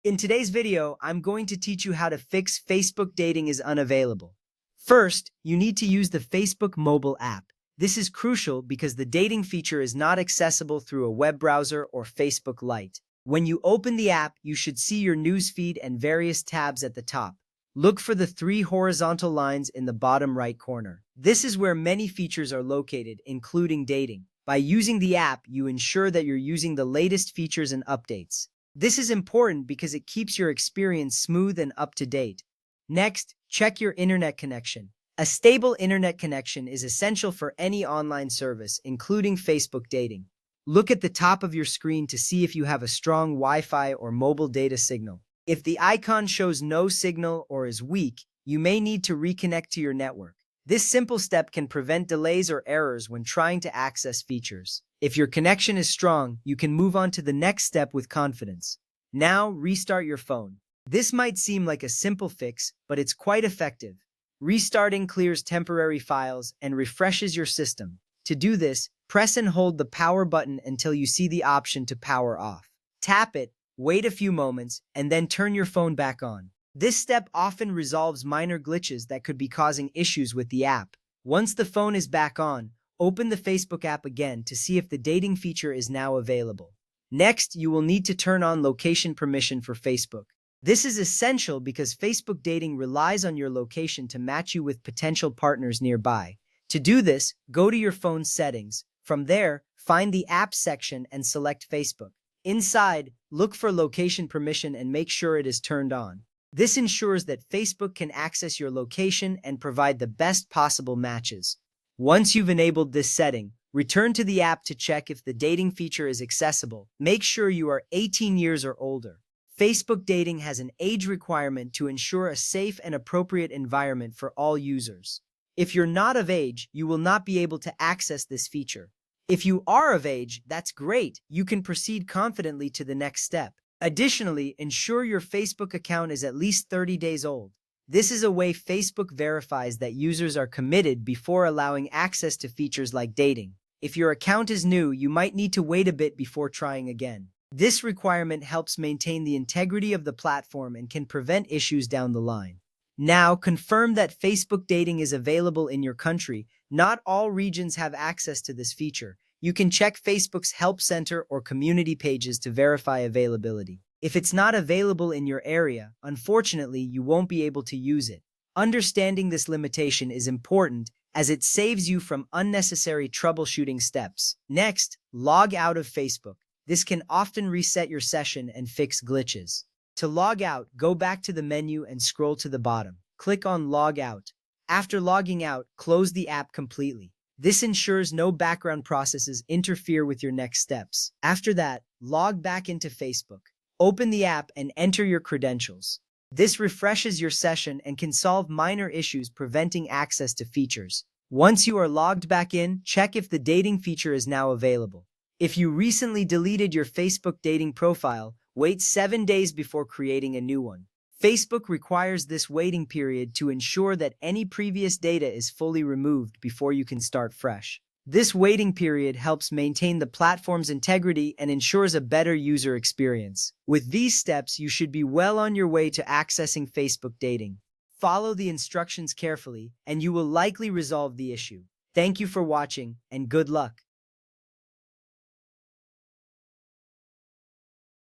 In today's video, I'm going to teach you how to fix Facebook dating is unavailable. First, you need to use the Facebook mobile app. This is crucial because the dating feature is not accessible through a web browser or Facebook Lite. When you open the app, you should see your newsfeed and various tabs at the top. Look for the three horizontal lines in the bottom right corner. This is where many features are located, including dating. By using the app, you ensure that you're using the latest features and updates. This is important because it keeps your experience smooth and up to date. Next, check your internet connection. A stable internet connection is essential for any online service, including Facebook dating. Look at the top of your screen to see if you have a strong Wi-Fi or mobile data signal. If the icon shows no signal or is weak, you may need to reconnect to your network. This simple step can prevent delays or errors when trying to access features. If your connection is strong, you can move on to the next step with confidence. Now, restart your phone. This might seem like a simple fix, but it's quite effective. Restarting clears temporary files and refreshes your system. To do this, press and hold the power button until you see the option to power off. Tap it, wait a few moments, and then turn your phone back on. This step often resolves minor glitches that could be causing issues with the app. Once the phone is back on, open the Facebook app again to see if the dating feature is now available. Next, you will need to turn on location permission for Facebook. This is essential because Facebook dating relies on your location to match you with potential partners nearby. To do this, go to your phone's settings. From there, find the Apps section and select Facebook. Inside, look for location permission and make sure it is turned on. This ensures that Facebook can access your location and provide the best possible matches. Once you've enabled this setting, return to the app to check if the dating feature is accessible. Make sure you are 18 years or older. Facebook dating has an age requirement to ensure a safe and appropriate environment for all users. If you're not of age, you will not be able to access this feature. If you are of age, that's great. You can proceed confidently to the next step. Additionally, ensure your Facebook account is at least 30 days old. This is a way Facebook verifies that users are committed before allowing access to features like dating. If your account is new, you might need to wait a bit before trying again. This requirement helps maintain the integrity of the platform and can prevent issues down the line. Now, confirm that Facebook dating is available in your country. Not all regions have access to this feature. You can check Facebook's Help Center or community pages to verify availability. If it's not available in your area, unfortunately, you won't be able to use it. Understanding this limitation is important as it saves you from unnecessary troubleshooting steps. Next, log out of Facebook. This can often reset your session and fix glitches. To log out, go back to the menu and scroll to the bottom. Click on Log Out. After logging out, close the app completely. This ensures no background processes interfere with your next steps. After that, log back into Facebook. Open the app and enter your credentials. This refreshes your session and can solve minor issues preventing access to features. Once you are logged back in, check if the dating feature is now available. If you recently deleted your Facebook dating profile, wait 7 days before creating a new one. Facebook requires this waiting period to ensure that any previous data is fully removed before you can start fresh. This waiting period helps maintain the platform's integrity and ensures a better user experience. With these steps, you should be well on your way to accessing Facebook dating. Follow the instructions carefully, and you will likely resolve the issue. Thank you for watching, and good luck.